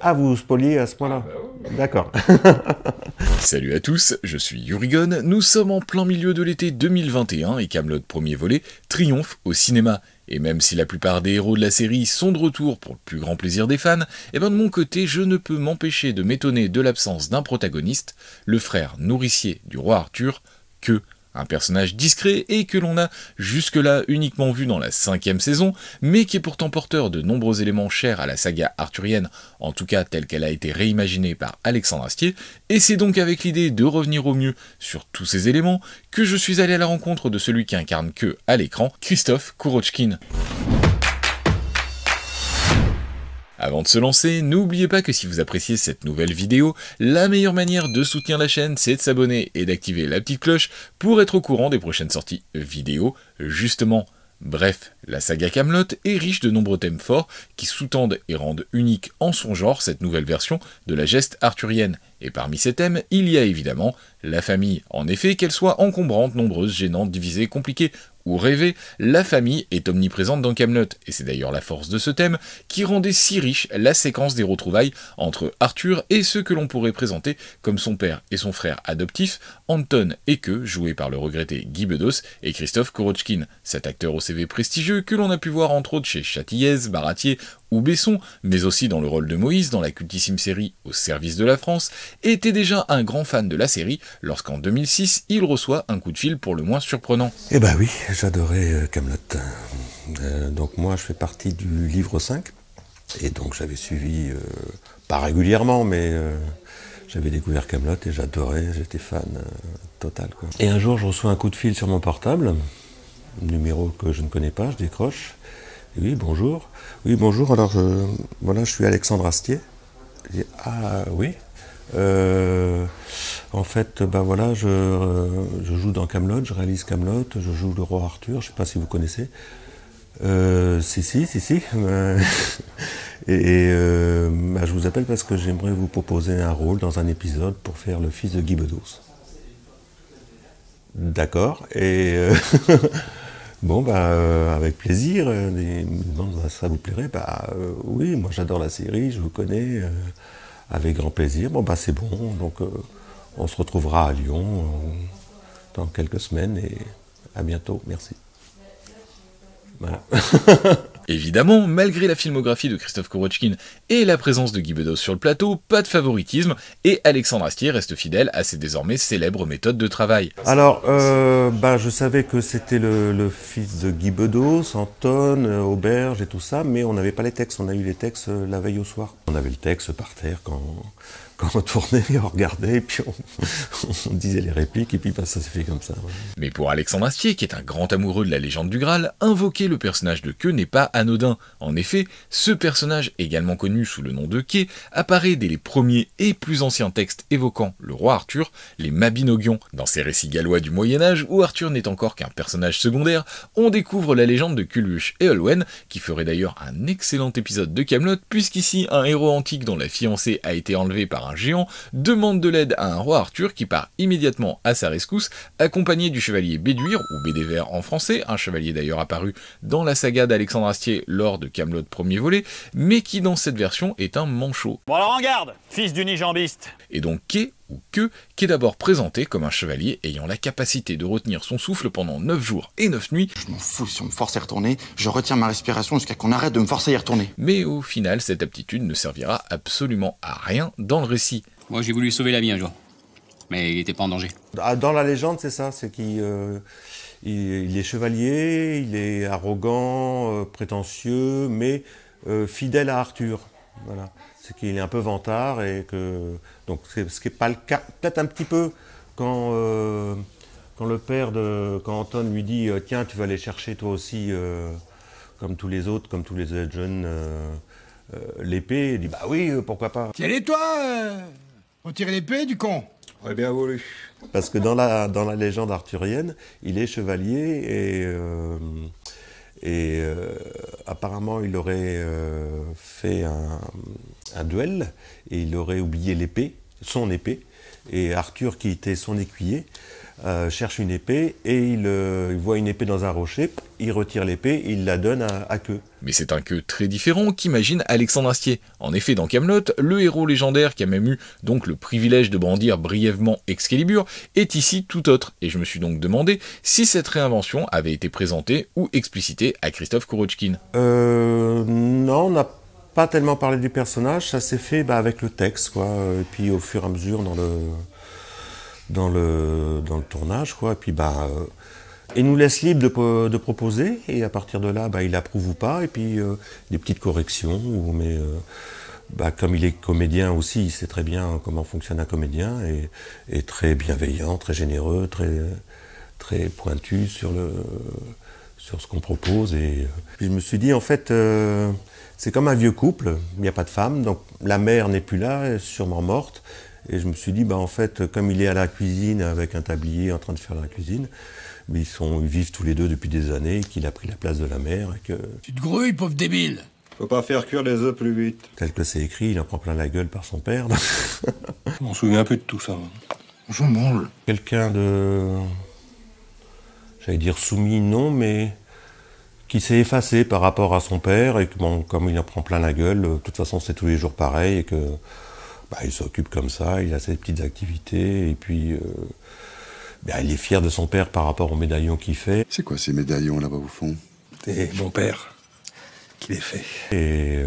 Ah, vous spoliez à ce point-là? D'accord. Salut à tous, je suis Yurigon, nous sommes en plein milieu de l'été 2021 et Kaamelott premier volet triomphe au cinéma. Et même si la plupart des héros de la série sont de retour pour le plus grand plaisir des fans, et ben de mon côté je ne peux m'empêcher de m'étonner de l'absence d'un protagoniste, le frère nourricier du roi Arthur, que un personnage discret et que l'on a jusque-là uniquement vu dans la 5e saison, mais qui est pourtant porteur de nombreux éléments chers à la saga arthurienne, en tout cas telle qu'elle a été réimaginée par Alexandre Astier, et c'est donc avec l'idée de revenir au mieux sur tous ces éléments que je suis allé à la rencontre de celui qui incarne que à l'écran, Christophe Kourochkine. Avant de se lancer, n'oubliez pas que si vous appréciez cette nouvelle vidéo, la meilleure manière de soutenir la chaîne, c'est de s'abonner et d'activer la petite cloche pour être au courant des prochaines sorties vidéo, justement. Bref, la saga Kaamelott est riche de nombreux thèmes forts qui sous-tendent et rendent unique en son genre cette nouvelle version de la geste arthurienne. Et parmi ces thèmes, il y a évidemment la famille. En effet, qu'elle soit encombrante, nombreuse, gênante, divisée, compliquée ou rêvée, la famille est omniprésente dans Kaamelott, et c'est d'ailleurs la force de ce thème qui rendait si riche la séquence des retrouvailles entre Arthur et ceux que l'on pourrait présenter comme son père et son frère adoptif, Anton et que, joué par le regretté Guy Bedos et Christophe Kourochkine, cet acteur au CV prestigieux que l'on a pu voir entre autres chez Châtillès, Baratier ou Besson, mais aussi dans le rôle de Moïse dans la cultissime série Au service de la France, était déjà un grand fan de la série lorsqu'en 2006 il reçoit un coup de fil pour le moins surprenant. Eh ben oui, j'adorais Kaamelott. Donc moi, je fais partie du livre 5, et donc j'avais suivi, pas régulièrement, mais j'avais découvert Kaamelott et j'adorais, j'étais fan total, quoi. Et un jour, je reçois un coup de fil sur mon portable, numéro que je ne connais pas, je décroche. Et oui, bonjour. Oui, bonjour, alors voilà, je suis Alexandre Astier. Je dis, ah oui. En fait, bah voilà, je joue dans Kaamelott, je réalise Kaamelott, je joue le roi Arthur, je sais pas si vous connaissez. Si. Bah, je vous appelle parce que j'aimerais vous proposer un rôle dans un épisode pour faire le fils de Guy Bedos. D'accord, bon, bah, avec plaisir. Il me demande, ça vous plairait? Bah, oui, moi j'adore la série, je vous connais, avec grand plaisir. Bon, bah, c'est bon, donc on se retrouvera à Lyon dans quelques semaines et à bientôt, merci. Voilà. Évidemment, malgré la filmographie de Christophe Kourochkine et la présence de Guy Bedos sur le plateau, pas de favoritisme, et Alexandre Astier reste fidèle à ses désormais célèbres méthodes de travail. Alors, bah, je savais que c'était le fils de Guy Bedos, Anton, Auberge et tout ça, mais on n'avait pas les textes, on a eu les textes la veille au soir. On avait le texte par terre quand on tournait, on regardait, et puis on disait les répliques, et puis bah, ça s'est fait comme ça. Ouais. Mais pour Alexandre Astier, qui est un grand amoureux de la légende du Graal, invoquer le personnage de Queux n'est pas anodin. En effet, ce personnage, également connu sous le nom de Quai, apparaît dès les premiers et plus anciens textes évoquant le roi Arthur, les Mabinogions. Dans ces récits gallois du Moyen-Âge, où Arthur n'est encore qu'un personnage secondaire, on découvre la légende de Culhwch et Olwen, qui ferait d'ailleurs un excellent épisode de Kaamelott, puisqu'ici un héros antique dont la fiancée a été enlevée par un géant demande de l'aide à un roi Arthur qui part immédiatement à sa rescousse, accompagné du chevalier Béduire, ou Bédéver en français, un chevalier d'ailleurs apparu dans la saga d'Alexandre Astier lors de Kaamelott premier volet, mais qui dans cette version est un manchot. Bon alors en garde, fils d'unijambiste. Et donc Quai, ou Queux, qui est d'abord présenté comme un chevalier ayant la capacité de retenir son souffle pendant 9 jours et 9 nuits. Je m'en fous si on me force à y retourner, je retiens ma respiration jusqu'à qu'on arrête de me forcer à y retourner. Mais au final, cette aptitude ne servira absolument à rien dans le récit. Moi j'ai voulu sauver la vie un jour, mais il était pas en danger. Dans la légende, c'est ça, c'est qu'il il est chevalier, il est arrogant, prétentieux, mais fidèle à Arthur. Voilà. C'est qu'il est un peu vantard et que donc ce qui n'est pas le cas, peut-être un petit peu quand le père quand Anton lui dit tiens tu vas aller chercher toi aussi comme tous les autres, comme tous les jeunes l'épée, il dit bah oui pourquoi pas. Tiens-les-toi retirer l'épée du con. Ouais, bien voulu. Parce que dans la légende arthurienne, il est chevalier et apparemment il aurait fait un duel et il aurait oublié l'épée, son épée, et Arthur qui était son écuyer cherche une épée et il voit une épée dans un rocher, il retire l'épée et il la donne à Queue. Mais c'est un Queue très différent qu'imagine Alexandre Astier. En effet, dans Kaamelott, le héros légendaire qui a même eu donc le privilège de brandir brièvement Excalibur est ici tout autre, et je me suis donc demandé si cette réinvention avait été présentée ou explicitée à Christophe Kourochkin. Non, on n'a pas tellement parlé du personnage, ça s'est fait avec le texte, quoi, et puis au fur et à mesure dans le tournage, quoi, et puis il nous laisse libre de proposer, et à partir de là, il approuve ou pas, et puis des petites corrections, mais comme il est comédien aussi, il sait très bien comment fonctionne un comédien, et très bienveillant, très généreux, très pointu sur ce qu'on propose, et puis je me suis dit, en fait, c'est comme un vieux couple, il n'y a pas de femme, donc la mère n'est plus là, elle est sûrement morte. Et je me suis dit, en fait, comme il est à la cuisine avec un tablier en train de faire la cuisine, ils vivent tous les deux depuis des années, qu'il a pris la place de la mère et que... Tu te grouilles, pauvre débile. Faut pas faire cuire les œufs plus vite. Tel que c'est écrit, il en prend plein la gueule par son père. Je m'en souviens un peu de tout ça. On s'en branle. Quelqu'un de... J'allais dire soumis, non, mais... qui s'est effacé par rapport à son père, et que, comme il en prend plein la gueule, de toute façon c'est tous les jours pareil, et que... il s'occupe comme ça, il a ses petites activités, et puis il est fier de son père par rapport aux médaillons qu'il fait. C'est quoi ces médaillons là-bas au fond? C'est mon père qui les fait. Et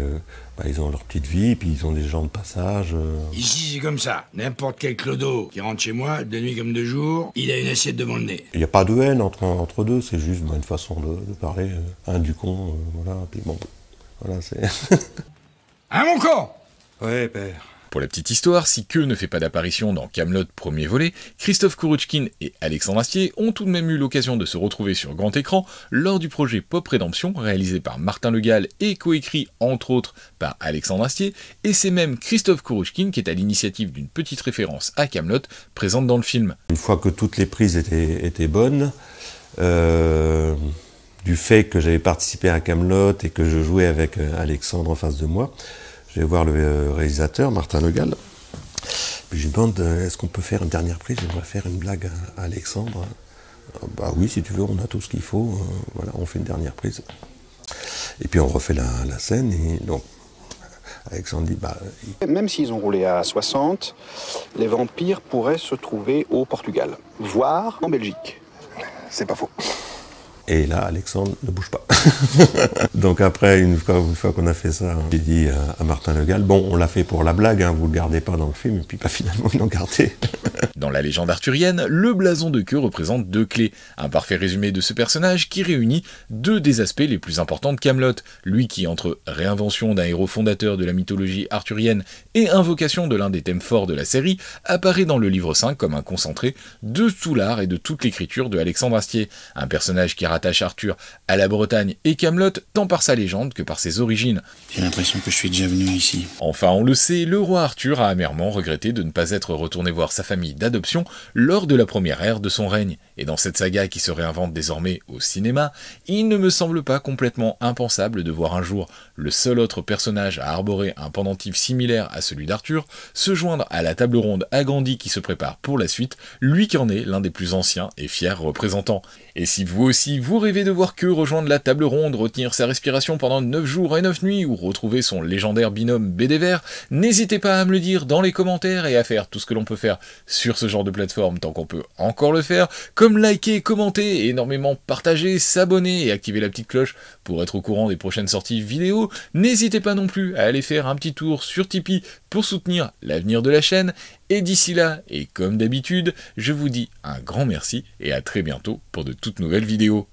ils ont leur petite vie, puis ils ont des gens de passage. Ici, c'est comme ça. N'importe quel clodo qui rentre chez moi, de nuit comme de jour, il a une assiette devant le nez. Il n'y a pas de haine entre deux, c'est juste une façon de parler. Un du con, voilà, puis voilà, c'est... Hein, mon con? Ouais, père. Pour la petite histoire, si Queue ne fait pas d'apparition dans Kaamelott premier volet, Christophe Kourochkin et Alexandre Astier ont tout de même eu l'occasion de se retrouver sur grand écran lors du projet Pop Rédemption, réalisé par Martin Le Gall et coécrit entre autres par Alexandre Astier, et c'est même Christophe Kourochkin qui est à l'initiative d'une petite référence à Kaamelott présente dans le film. Une fois que toutes les prises étaient bonnes, du fait que j'avais participé à Kaamelott et que je jouais avec Alexandre en face de moi, je vais voir le réalisateur, Martin Le Gall, puis je lui demande, est-ce qu'on peut faire une dernière prise? J'aimerais faire une blague à Alexandre. Oui, si tu veux, on a tout ce qu'il faut, voilà, on fait une dernière prise. Et puis on refait la scène, et donc Alexandre dit, Même s'ils ont roulé à 60, les vampires pourraient se trouver au Portugal, voire en Belgique. C'est pas faux. Et là, Alexandre ne bouge pas. Donc après, une fois qu'on a fait ça, j'ai dit à Martin Le Gall, on l'a fait pour la blague, vous le gardez pas dans le film, et puis finalement, ils l'ont gardé. Dans la légende arthurienne, le blason de Queue représente deux clés, un parfait résumé de ce personnage qui réunit deux des aspects les plus importants de Kaamelott, lui qui, entre réinvention d'un héros fondateur de la mythologie arthurienne et invocation de l'un des thèmes forts de la série, apparaît dans le livre 5 comme un concentré de tout l'art et de toute l'écriture de Alexandre Astier, un personnage qui rattache Arthur à la Bretagne et Kaamelott tant par sa légende que par ses origines. J'ai l'impression que je suis déjà venu ici. Enfin, on le sait, le roi Arthur a amèrement regretté de ne pas être retourné voir sa famille d'adoption lors de la première ère de son règne. Et dans cette saga qui se réinvente désormais au cinéma, il ne me semble pas complètement impensable de voir un jour le seul autre personnage à arborer un pendentif similaire à celui d'Arthur se joindre à la table ronde agrandie qui se prépare pour la suite, lui qui en est l'un des plus anciens et fiers représentants. Et si vous aussi, vous rêvez de voir Queue rejoindre la table ronde, retenir sa respiration pendant 9 jours et 9 nuits, ou retrouver son légendaire binôme Bédévert, n'hésitez pas à me le dire dans les commentaires et à faire tout ce que l'on peut faire sur ce genre de plateforme tant qu'on peut encore le faire, comme liker, commenter, énormément partager, s'abonner et activer la petite cloche pour être au courant des prochaines sorties vidéo. N'hésitez pas non plus à aller faire un petit tour sur Tipeee pour soutenir l'avenir de la chaîne. Et d'ici là, et comme d'habitude, je vous dis un grand merci et à très bientôt pour de toutes nouvelles vidéos.